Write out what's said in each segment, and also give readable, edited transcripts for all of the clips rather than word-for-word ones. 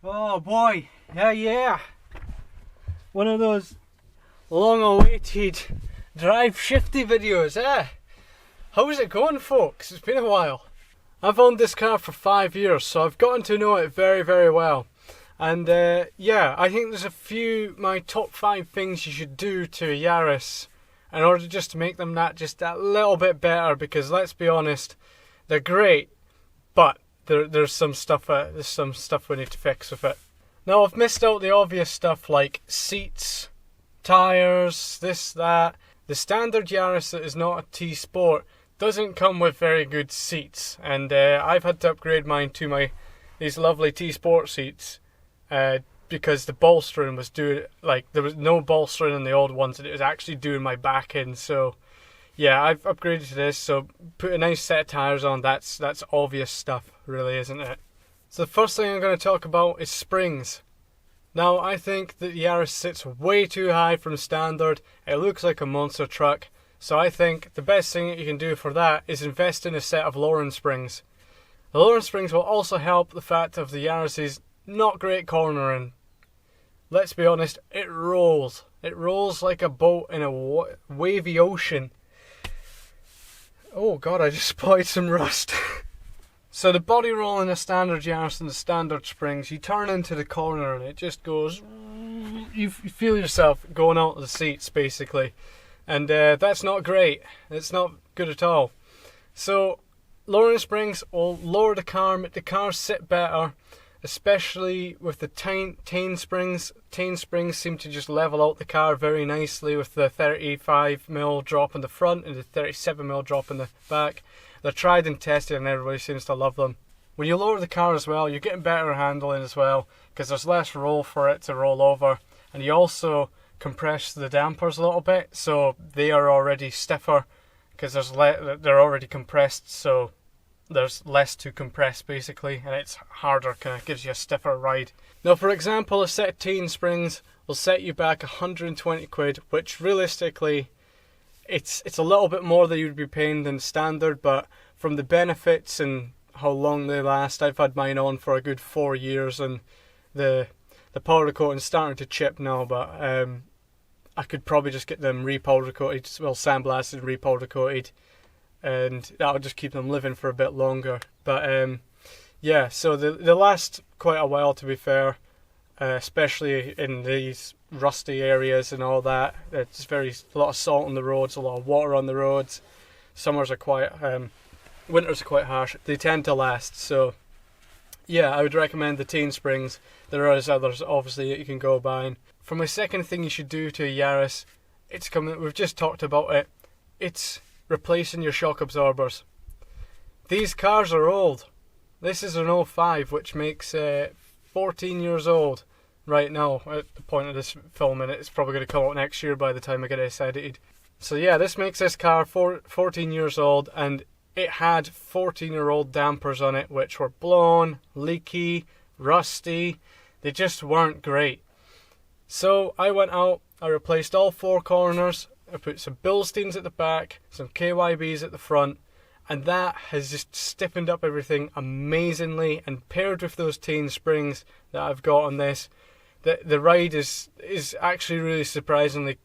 Oh boy, yeah. One of those long-awaited Driveshifty videos, eh? How's it going, folks? It's been a while. I've owned this car for 5 years, so I've gotten to know it very, very well. And yeah, I think there's my top 5 things you should do to a Yaris in order just to make them just that little bit better, because let's be honest, they're great, but there's some stuff we need to fix with it. Now, I've missed out the obvious stuff like seats, tyres, this, that. The standard Yaris that is not a T-Sport doesn't come with very good seats, and I've had to upgrade mine to these lovely T-Sport seats because the bolstering was doing, there was no bolstering in the old ones, and it was actually doing my back in. So yeah, I've upgraded to this, so put a nice set of tyres on. That's obvious stuff, really, isn't it? So the first thing I'm going to talk about is springs. Now, I think that the Yaris sits way too high from standard. It looks like a monster truck. So I think the best thing that you can do for that is invest in a set of lowering springs. The lowering springs will also help the fact of the Yaris's not great cornering. Let's be honest, it rolls. It rolls like a boat in a wavy ocean. Oh god, I just spotted some rust. So the body roll in the standard Yaris and the standard springs, you turn into the corner and it just goes... You feel yourself going out of the seats, basically. And that's not great. It's not good at all. So lowering springs will lower the car, make the car sit better, especially with the tain springs. Tain springs seem to just level out the car very nicely with the 35mm drop in the front and the 37mm drop in the back. They're tried and tested and everybody seems to love them. When you lower the car as well, you're getting better handling as well, because there's less roll for it to roll over, and you also compress the dampers a little bit, so they are already stiffer because they're already compressed, so there's less to compress basically, and it's harder, kind of gives you a stiffer ride. Now, for example, a set of teen springs will set you back 120 quid, which realistically it's a little bit more than you'd be paying than standard, but from the benefits and how long they last, I've had mine on for a good 4 years, and the powder coating's starting to chip now, but I could probably just get them repowder coated, well, sandblasted and repowder coated, and that'll just keep them living for a bit longer. But yeah, so they last quite a while, to be fair, especially in these rusty areas and all that. It's a lot of salt on the roads, a lot of water on the roads. Winters are quite harsh. They tend to last. So yeah, I would recommend the teen springs. There are others obviously that you can go buying. For my second thing you should do to a Yaris, we've just talked about it. It's replacing your shock absorbers. These cars are old. This is an 05, which makes 14 years old right now at the point of this filming. It's probably going to come out next year by the time I get this edited. So yeah, this makes this car 14 years old, and it had 14-year-old dampers on it, which were blown, leaky, rusty. They just weren't great. So I went out, I replaced all 4 corners, I put some Bilsteins at the back, some KYBs at the front, and that has just stiffened up everything amazingly, and paired with those teen springs that I've got on this, the ride is actually really surprisingly,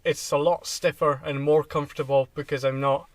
it's a lot stiffer and more comfortable because I'm not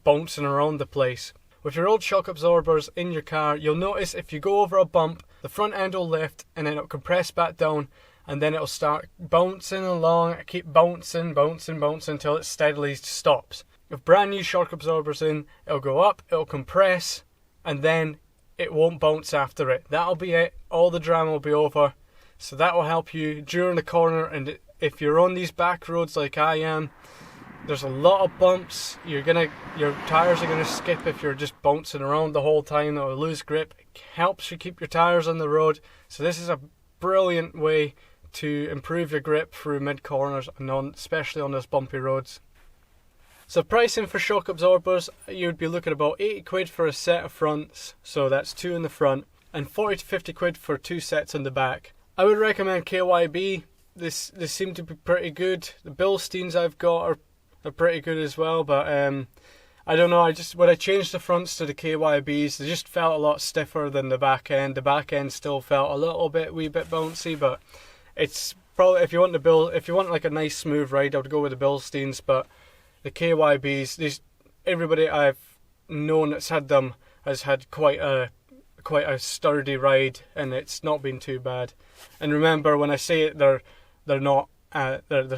bouncing around the place. With your old shock absorbers in your car, you'll notice if you go over a bump, the front end will lift and then it'll compress back down, and then it'll start bouncing along, keep bouncing until it steadily stops. With brand new shock absorbers in, it'll go up, it'll compress, and then it won't bounce after it. That'll be it. All the drama will be over. So that will help you during the corner, and if you're on these back roads like I am, there's a lot of bumps. Your tyres are gonna skip if you're just bouncing around the whole time. It'll lose grip. It helps you keep your tyres on the road. So this is a brilliant way to improve your grip through mid corners, and especially on those bumpy roads. So pricing for shock absorbers, you'd be looking about 80 quid for a set of fronts, so that's 2 in the front, and 40 to 50 quid for 2 sets in the back. I would recommend KYB. They seem to be pretty good. The Bilsteins I've got are pretty good as well, but I don't know, when I changed the fronts to the KYBs, they just felt a lot stiffer than the back end. The back end still felt a wee bit bouncy, but it's probably, if you want like a nice smooth ride, I would go with the Bilsteins. But the KYBs, everybody I've known that's had them has had quite a sturdy ride, and it's not been too bad. And remember, when I say it, they're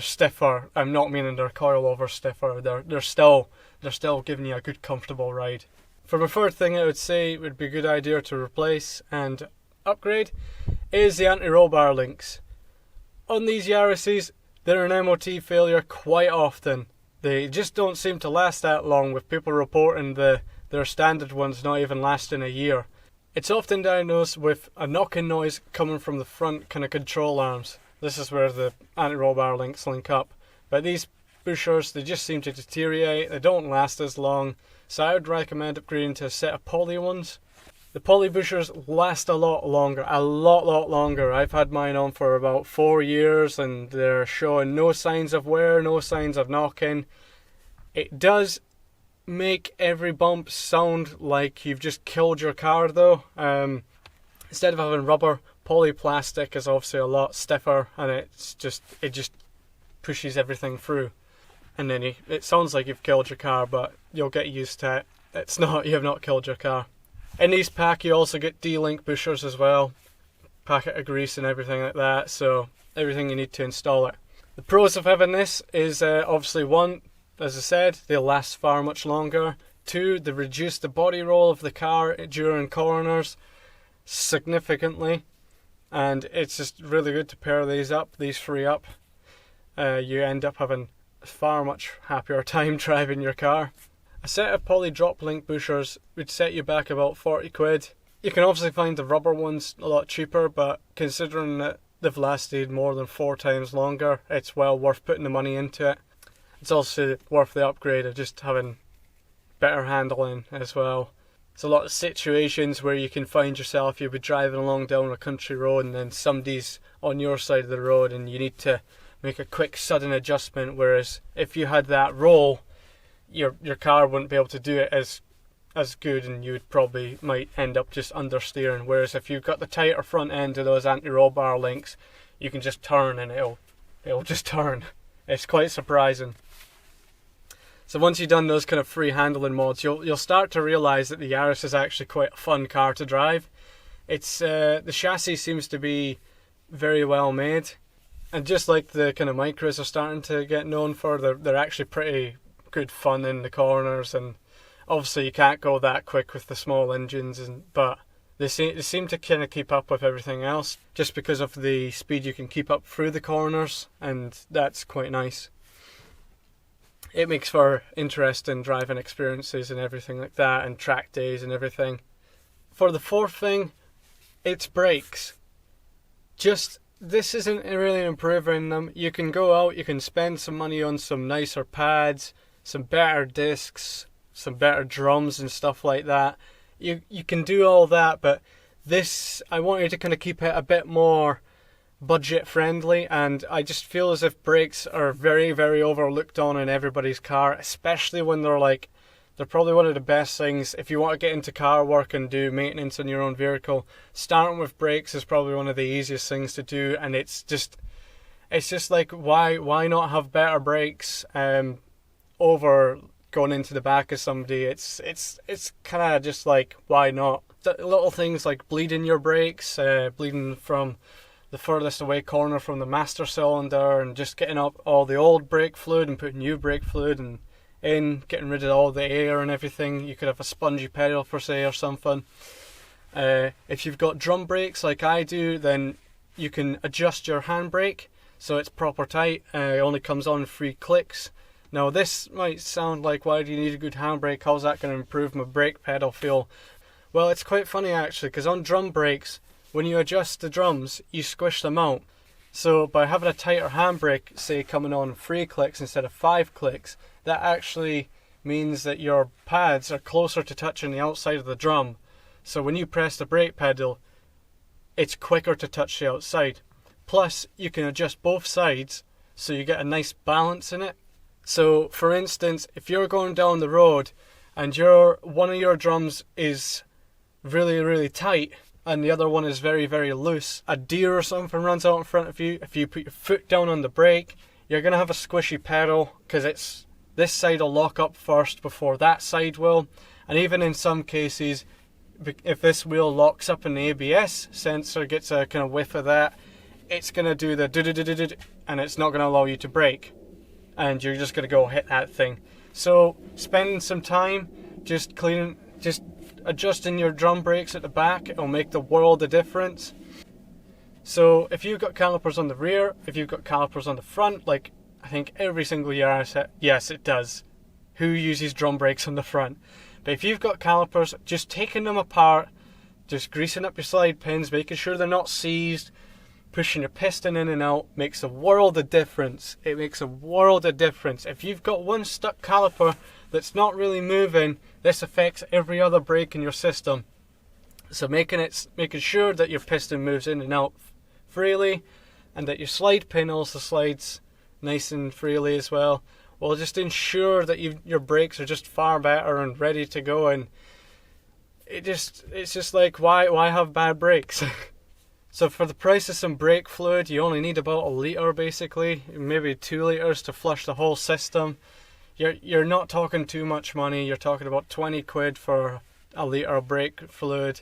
stiffer, I'm not meaning they're coilover stiffer. They're still giving you a good comfortable ride. For my third thing, I would say it would be a good idea to replace and upgrade is the anti-roll bar links. On these Yarises, they're an MOT failure quite often. They just don't seem to last that long, with people reporting their standard ones not even lasting a year. It's often diagnosed with a knocking noise coming from the front kind of control arms. This is where the anti-roll bar links link up. But these bushers, they just seem to deteriorate, they don't last as long, so I would recommend upgrading to a set of poly ones. The poly bushers last a lot longer. I've had mine on for about 4 years and they're showing no signs of wear, no signs of knocking. It does make every bump sound like you've just killed your car though. Instead of having rubber, polyplastic is obviously a lot stiffer, and it just pushes everything through. And then it sounds like you've killed your car, but you'll get used to it. It's not, you have not killed your car. In these pack you also get D-link bushers as well, packet of grease and everything like that, so everything you need to install it. The pros of having this is obviously one, as I said, they'll last far much longer. Two, they reduce the body roll of the car during corners significantly, and it's just really good to pair these three up. You end up having a far much happier time driving your car. A set of poly drop link bushers would set you back about 40 quid. You can obviously find the rubber ones a lot cheaper, but considering that they've lasted more than 4 times longer, it's well worth putting the money into it. It's also worth the upgrade of just having better handling as well. There's a lot of situations where you can find yourself, you'll be driving along down a country road and then somebody's on your side of the road and you need to make a quick sudden adjustment, whereas if you had that roll, your car wouldn't be able to do it as good, and you might end up just understeering. Whereas if you've got the tighter front end of those anti-roll bar links, you can just turn and it'll just turn. It's quite surprising. So once you've done those kind of free handling mods, you'll start to realise that the Yaris is actually quite a fun car to drive. It's the chassis seems to be very well made, and just like the kind of micros are starting to get known for, they're actually pretty good fun in the corners. And obviously you can't go that quick with the small engines, but they seem to kind of keep up with everything else just because of the speed you can keep up through the corners, and that's quite nice. It makes for interesting driving experiences and everything like that, and track days and everything. For the fourth thing, it's brakes. This isn't really improving them. You can go out, you can spend some money on some nicer pads, some better discs, some better drums and stuff like that. You can do all that, but this, I want you to kind of keep it a bit more budget friendly, and I just feel as if brakes are very, very overlooked on in everybody's car, especially when they're probably one of the best things if you want to get into car work and do maintenance on your own vehicle. Starting with brakes is probably one of the easiest things to do, and it's just like, why not have better brakes over going into the back of somebody? It's kind of just like, why not? The little things like bleeding your brakes, bleeding from the furthest away corner from the master cylinder, and just getting up all the old brake fluid and putting new brake fluid and getting rid of all the air and everything. You could have a spongy pedal per se or something. If you've got drum brakes like I do, then you can adjust your handbrake so it's proper tight. It only comes on 3 clicks. Now this might sound like, why do you need a good handbrake? How's that going to improve my brake pedal feel? Well, it's quite funny actually, because on drum brakes, when you adjust the drums, you squish them out. So by having a tighter handbrake, say coming on 3 clicks instead of 5 clicks, that actually means that your pads are closer to touching the outside of the drum. So when you press the brake pedal, it's quicker to touch the outside. Plus, you can adjust both sides, so you get a nice balance in it. So, for instance, if you're going down the road and one of your drums is really tight and the other one is very loose, a deer or something runs out in front of you, if you put your foot down on the brake, you're going to have a squishy pedal, because this side will lock up first before that side will. And even in some cases, if this wheel locks up and the ABS sensor gets a kind of whiff of that, it's going to do the do-do-do-do-do, and it's not going to allow you to brake, and you're just going to go hit that thing. So spending some time just adjusting your drum brakes at the back, it'll make the world of difference. So if you've got calipers on the rear, if you've got calipers on the front, like I think every single Yaris, yes it does. Who uses drum brakes on the front? But if you've got calipers, just taking them apart, just greasing up your slide pins, making sure they're not seized, pushing your piston in and out makes a world of difference. It makes a world of difference. If you've got one stuck caliper that's not really moving, this affects every other brake in your system. So making sure that your piston moves in and out freely, and that your slide pin also slides nice and freely as well, will just ensure that your brakes are just far better and ready to go. And it's just like, why have bad brakes? So for the price of some brake fluid, you only need about 1 litre basically, maybe 2 litres to flush the whole system. You're not talking too much money. You're talking about 20 quid for 1 litre of brake fluid,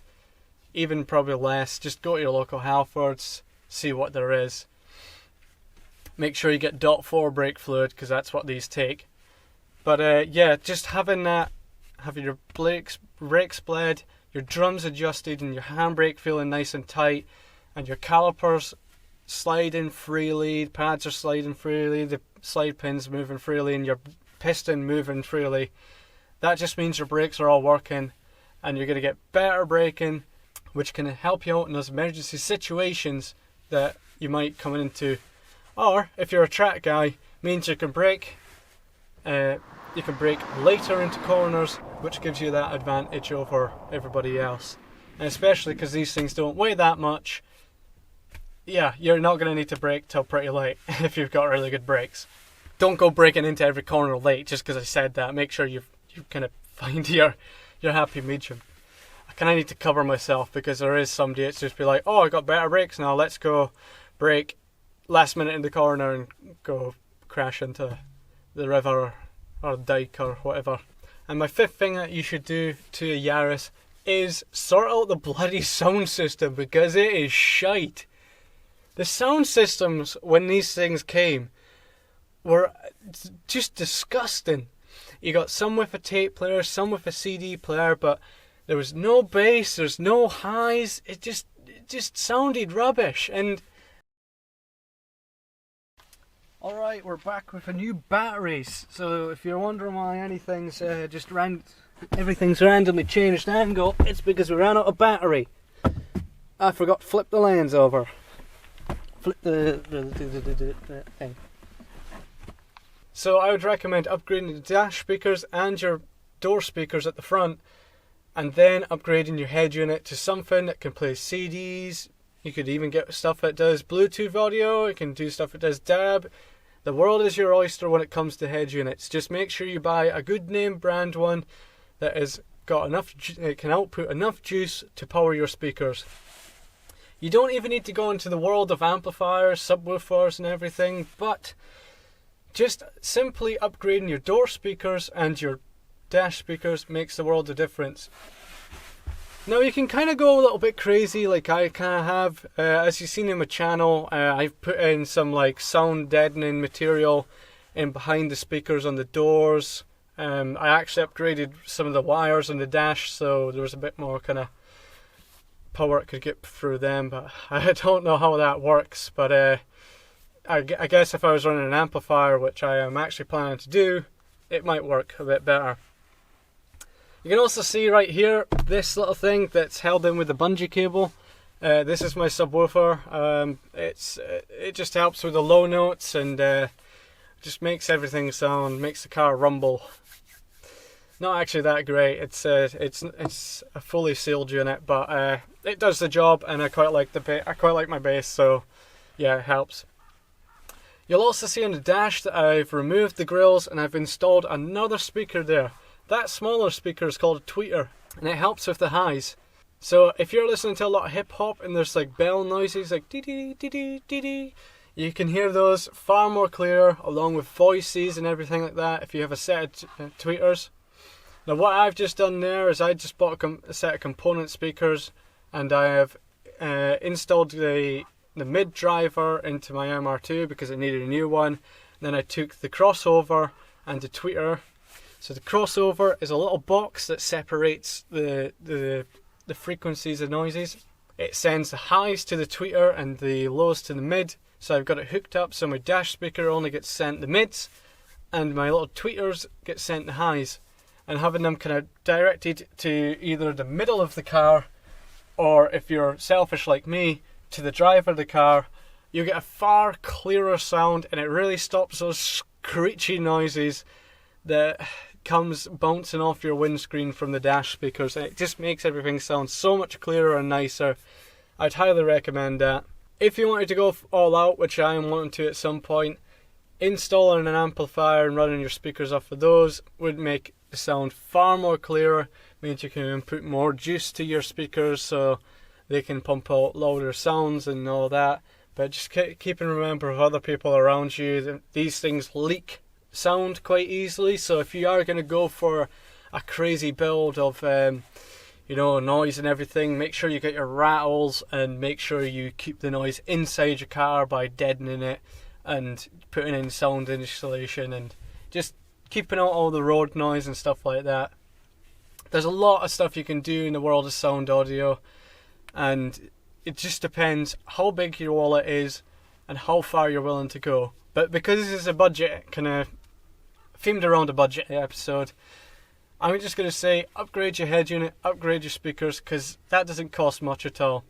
even probably less. Just go to your local Halfords, see what there is. Make sure you get .4 brake fluid, because that's what these take. But yeah, just having your brakes bled, your drums adjusted, and your handbrake feeling nice and tight, and your calipers sliding freely, the pads are sliding freely, the slide pins moving freely, and your piston moving freely. That just means your brakes are all working, and you're going to get better braking, which can help you out in those emergency situations that you might come into. Or if you're a track guy, means you can brake later into corners, which gives you that advantage over everybody else. And especially because these things don't weigh that much, yeah, you're not going to need to brake till pretty late if you've got really good brakes. Don't go braking into every corner late just because I said that. Make sure you kind of find your happy medium. I kind of need to cover myself, because there is somebody that's just be like, oh, I got better brakes now, let's go brake last minute in the corner and go crash into the river or dike or whatever. And my fifth thing that you should do to a Yaris is sort out the bloody sound system, because it is shite. The sound systems when these things came were just disgusting. You got some with a tape player, some with a CD player, but there was no bass, there's no highs. It just sounded rubbish. And alright, we're back with a new batteries. So if you're wondering why anything's everything's randomly changed angle, it's because we ran out of battery. I forgot to flip the lens over. Flip the thing. So I would recommend upgrading the dash speakers and your door speakers at the front, and then upgrading your head unit to something that can play CDs. You could even get stuff that does Bluetooth audio. You can do stuff that does DAB. The world is your oyster when it comes to head units. Just make sure you buy a good name brand one that has got enough, it can output enough juice to power your speakers. You don't even need to go into the world of amplifiers, subwoofers and everything, but just simply upgrading your door speakers and your dash speakers makes the world of difference. Now you can kind of go a little bit crazy, like I kind of have. As you've seen in my channel, I've put in some like sound deadening material in behind the speakers on the doors. I actually upgraded some of the wires on the dash, so there was a bit more kind of power it could get through them, but I don't know how that works. But I guess if I was running an amplifier, which I am actually planning to do, it might work a bit better. You can also see right here this little thing that's held in with the bungee cable. This is my subwoofer. It just helps with the low notes and just makes everything sound, makes the car rumble. Not actually that great. It's a fully sealed unit, but it does the job, and I quite like my bass, so yeah, it helps. You'll also see on the dash that I've removed the grills and I've installed another speaker there. That smaller speaker is called a tweeter, and it helps with the highs. So if you're listening to a lot of hip hop and there's like bell noises like dee dee dee dee dee dee, you can hear those far more clear, along with voices and everything like that if you have a set of tweeters. Now what I've just done there is I just bought a set of component speakers, and I have installed the mid driver into my MR2 because it needed a new one. Then I took the crossover and the tweeter. So the crossover is a little box that separates the frequencies of noises. It sends the highs to the tweeter and the lows to the mid. So I've got it hooked up so my dash speaker only gets sent the mids, and my little tweeters get sent the highs. And having them kind of directed to either the middle of the car, or if you're selfish like me, to the driver of the car, you get a far clearer sound, and it really stops those screechy noises that comes bouncing off your windscreen from the dash speakers. It just makes everything sound so much clearer and nicer. I'd highly recommend that. If you wanted to go all out, which I am wanting to at some point, installing an amplifier and running your speakers off of those would make the sound far more clearer. Means you can input more juice to your speakers so they can pump out louder sounds and all that. But just keep in remember of other people around you. These things leak sound quite easily, so if you are going to go for a crazy build of noise and everything, make sure you get your rattles, and make sure you keep the noise inside your car by deadening it and putting in sound insulation and just keeping out all the road noise and stuff like that. There's a lot of stuff you can do in the world of sound audio, and it just depends how big your wallet is and how far you're willing to go. But because this is a budget, kind of themed around a budget episode, I'm just going to say upgrade your head unit, upgrade your speakers, because that doesn't cost much at all.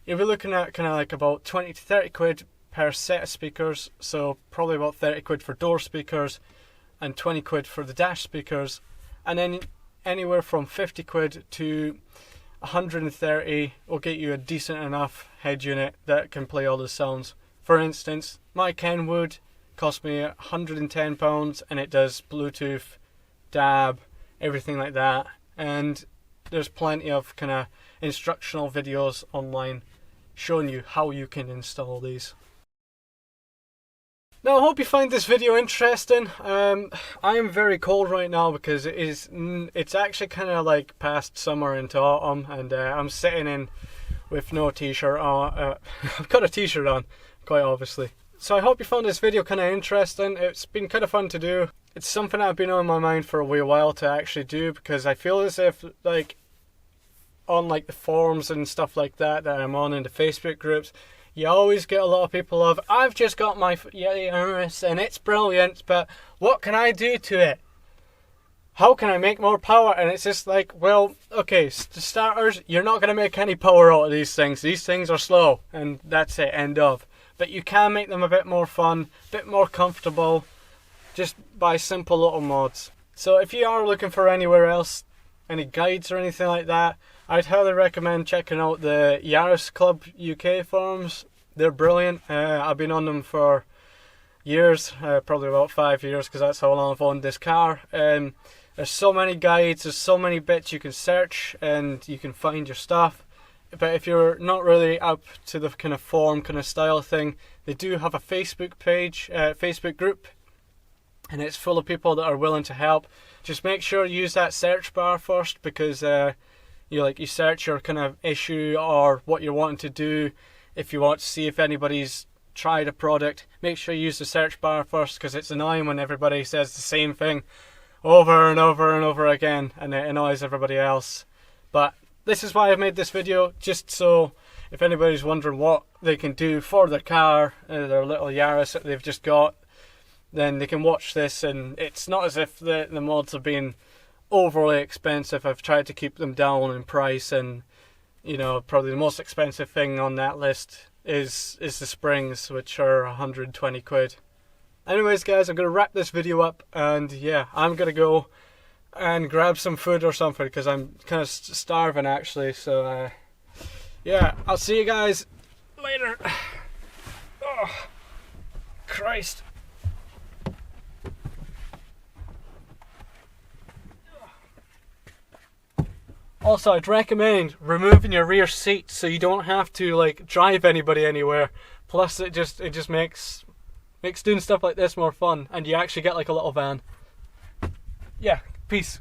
You'll be looking at kind of like about 20 to 30 quid per set of speakers, so probably about 30 quid for door speakers and 20 quid for the dash speakers, and then anywhere from 50 quid to 130 will get you a decent enough head unit that can play all the sounds. For instance, my Kenwood cost me £110 and it does Bluetooth, DAB, everything like that, and there's plenty of kind of instructional videos online showing you how you can install these. Now I hope you find this video interesting. I am very cold right now because it's actually kind of like past summer into autumn, and I'm sitting in with no t-shirt on. I've got a t-shirt on, quite obviously. So I hope you found this video kind of interesting. It's been kind of fun to do. It's something I've been on my mind for a wee while to actually do, because I feel as if like on like the forums and stuff like that I'm on in the Facebook groups, you always get a lot of people of, I've just got my Yaris and it's brilliant, but what can I do to it? How can I make more power? And it's just like, well, okay, to starters, you're not going to make any power out of these things. These things are slow, and that's it, end of. But you can make them a bit more fun, a bit more comfortable, just by simple little mods. So if you are looking for anywhere else, any guides or anything like that, I'd highly recommend checking out the Yaris Club UK forums. They're brilliant. I've been on them for years, probably about 5 years, because that's how long I've owned this car. There's so many guides, there's so many bits you can search and you can find your stuff. But if you're not really up to the kind of forum kind of style thing, they do have a Facebook page, Facebook group, and it's full of people that are willing to help. Just make sure you use that search bar first, because you search your kind of issue or what you're wanting to do. If you want to see if anybody's tried a product, make sure you use the search bar first, because it's annoying when everybody says the same thing over and over and over again, and it annoys everybody else. But this is why I've made this video, just so if anybody's wondering what they can do for their car, their little Yaris that they've just got, then they can watch this. And it's not as if the mods have been overly expensive. I've tried to keep them down in price, and probably the most expensive thing on that list is the springs, which are 120 quid. Anyways guys, I'm going to wrap this video up, and yeah, I'm going to go and grab some food or something, because I'm kind of starving actually. So yeah, I'll see you guys later. Oh, Christ. Also, I'd recommend removing your rear seat so you don't have to like drive anybody anywhere. Plus, it just makes doing stuff like this more fun, and you actually get like a little van. Yeah, peace.